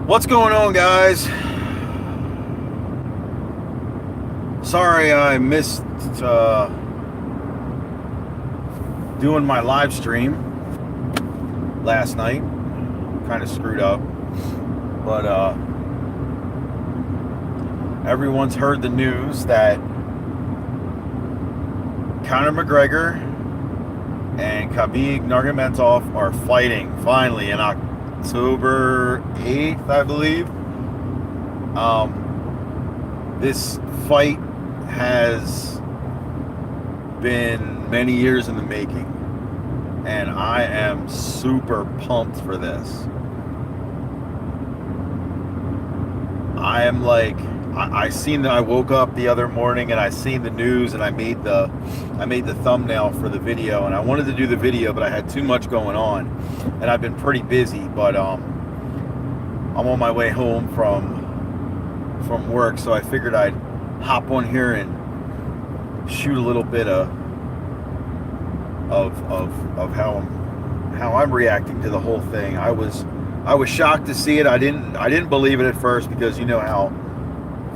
What's going on, guys? Sorry I missed doing my live stream last night. Kind of screwed up. But everyone's heard the news that Conor McGregor and Khabib Nurmagomedov are fighting finally in October 8th, I believe. This fight has been many years in the making, and I am super pumped for this. I am like, I woke up the other morning and I seen the news, and I made the thumbnail for the video, and I wanted to do the video, but I had too much going on, and I've been pretty busy. But I'm on my way home from work, so I figured I'd hop on here and shoot a little bit of how I'm reacting to the whole thing. I was shocked to see it. I didn't believe it at first, because you know how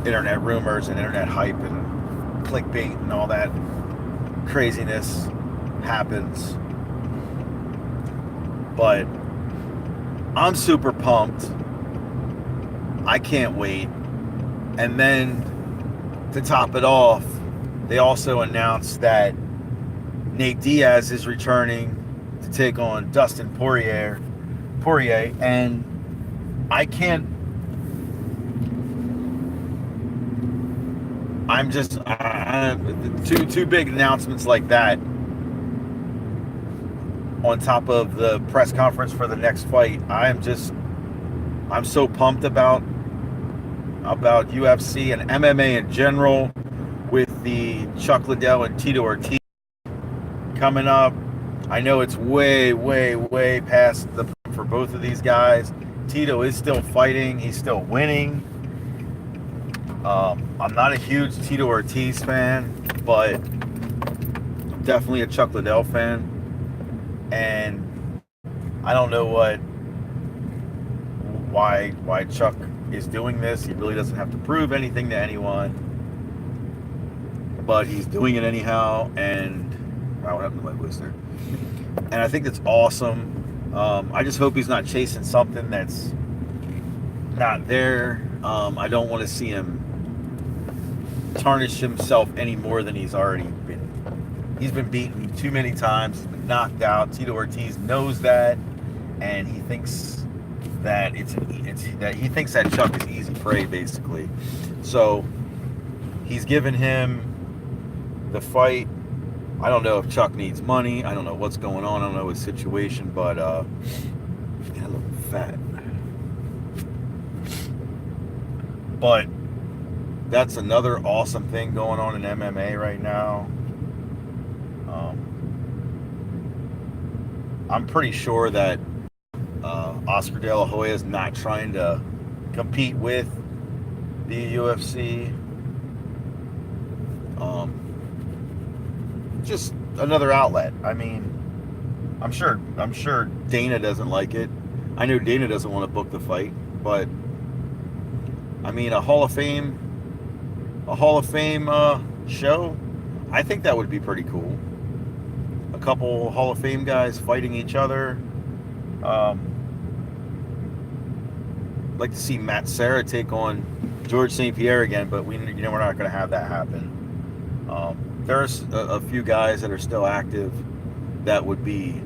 internet rumors and internet hype and clickbait and all that craziness happens. But I'm super pumped. I can't wait. And then to top it off, they also announced that Nate Diaz is returning to take on Dustin Poirier, and I can't. I'm just two big announcements like that on top of the press conference for the next fight. I'm so pumped about UFC and MMA in general, with the Chuck Liddell and Tito Ortiz coming up. I know it's way past the point for both of these guys. Tito is still fighting. He's still winning. I'm not a huge Tito Ortiz fan, but I'm definitely a Chuck Liddell fan. And I don't know why Chuck is doing this. He really doesn't have to prove anything to anyone, but he's doing it anyhow. And wow, what happened to my blister? And I think that's awesome. I just hope he's not chasing something that's not there. I don't want to see him tarnish himself any more than he's already been. He's been beaten too many times. He's been knocked out. Tito Ortiz knows that, and he thinks that he thinks that Chuck is easy prey, basically. So he's given him the fight. I don't know if Chuck needs money. I don't know what's going on. I don't know his situation, but he's a little fat. But that's another awesome thing going on in MMA right now. I'm pretty sure that Oscar De La Hoya is not trying to compete with the UFC. Just another outlet. I mean, I'm sure Dana doesn't like it. I know Dana doesn't want to book the fight, but I mean, a Hall of Fame show, I think that would be pretty cool. A couple Hall of Fame guys fighting each other. Like to see Matt Serra take on George St. Pierre again, but we're not going to have that happen. There's a few guys that are still active that would be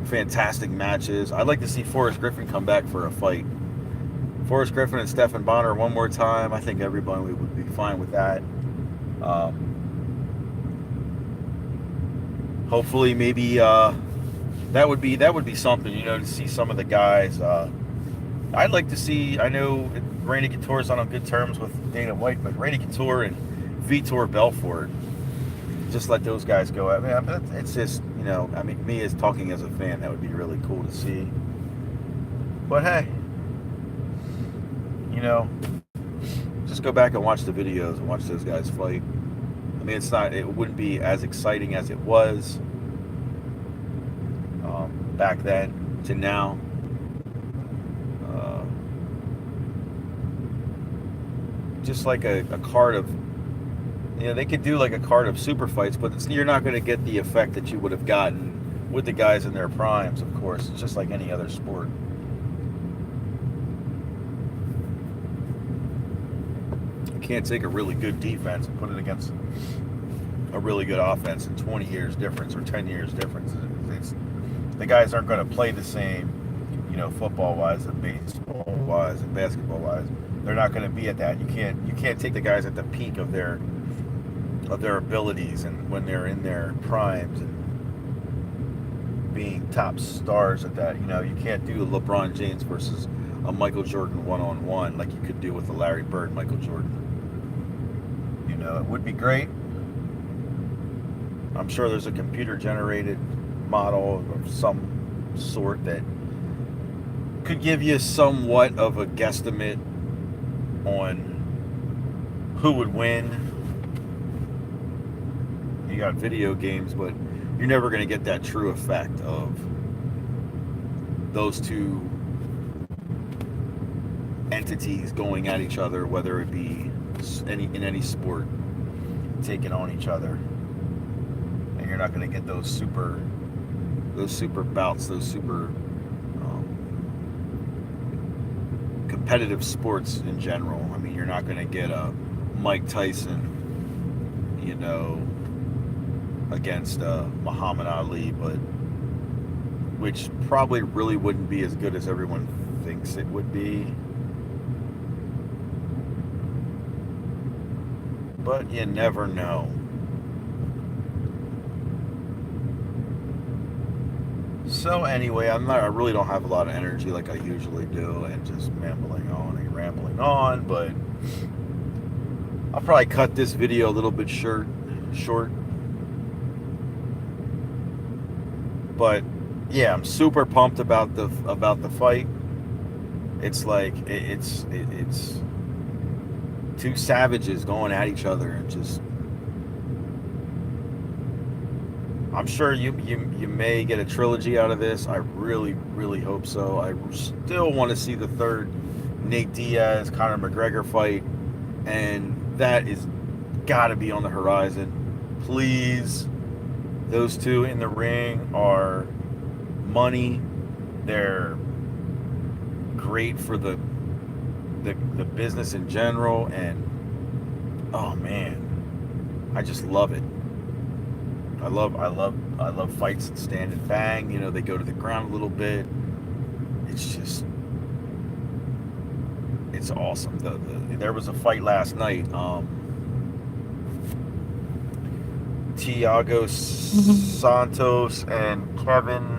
fantastic matches. I'd like to see Forrest Griffin come back for a fight. Forrest Griffin and Stephan Bonner one more time. I think everybody would be fine with that. Hopefully, maybe that would be something, to see some of the guys. I'd like to see. I know Randy Couture's on good terms with Dana White, but Randy Couture and Vitor Belfort, just let those guys go. I mean, it's just, me as talking as a fan, that would be really cool to see. But hey, just go back and watch the videos and watch those guys fight. I mean, it wouldn't be as exciting as it was back then to now. just like a card of, they could do like a card of super fights, but you're not going to get the effect that you would have gotten with the guys in their primes, of course. It's just like any other sport. You can't take a really good defense and put it against a really good offense in 20 years difference or 10 years difference. The guys aren't going to play the same, football-wise and baseball-wise and basketball-wise. They're not going to be at that. You can't take the guys at the peak of their abilities and when they're in their primes and being top stars at that. You can't do LeBron James versus a Michael Jordan one-on-one like you could do with a Larry Bird, Michael Jordan. It would be great. I'm sure there's a computer-generated model of some sort that could give you somewhat of a guesstimate on who would win. You got video games, but you're never going to get that true effect of those two entities going at each other, whether it be in any sport, taking on each other. And you're not going to get those super bouts, those super competitive sports in general. I mean, you're not going to get a Mike Tyson, against Muhammad Ali, but which probably really wouldn't be as good as everyone thinks it would be. But you never know. So anyway, I really don't have a lot of energy like I usually do, and just rambling on, but I'll probably cut this video a little bit short. But yeah, I'm super pumped about the fight. It's like it's two savages going at each other, and just, I'm sure you may get a trilogy out of this. I really, really hope so. I still want to see the third Nate Diaz, Conor McGregor fight, and that is got to be on the horizon. Please. Those two in the ring are money. They're great for the business in general, and oh man, I just love it. I love fights that stand and bang. They go to the ground a little bit. It's awesome. There was a fight last night. Thiago Santos and Kevin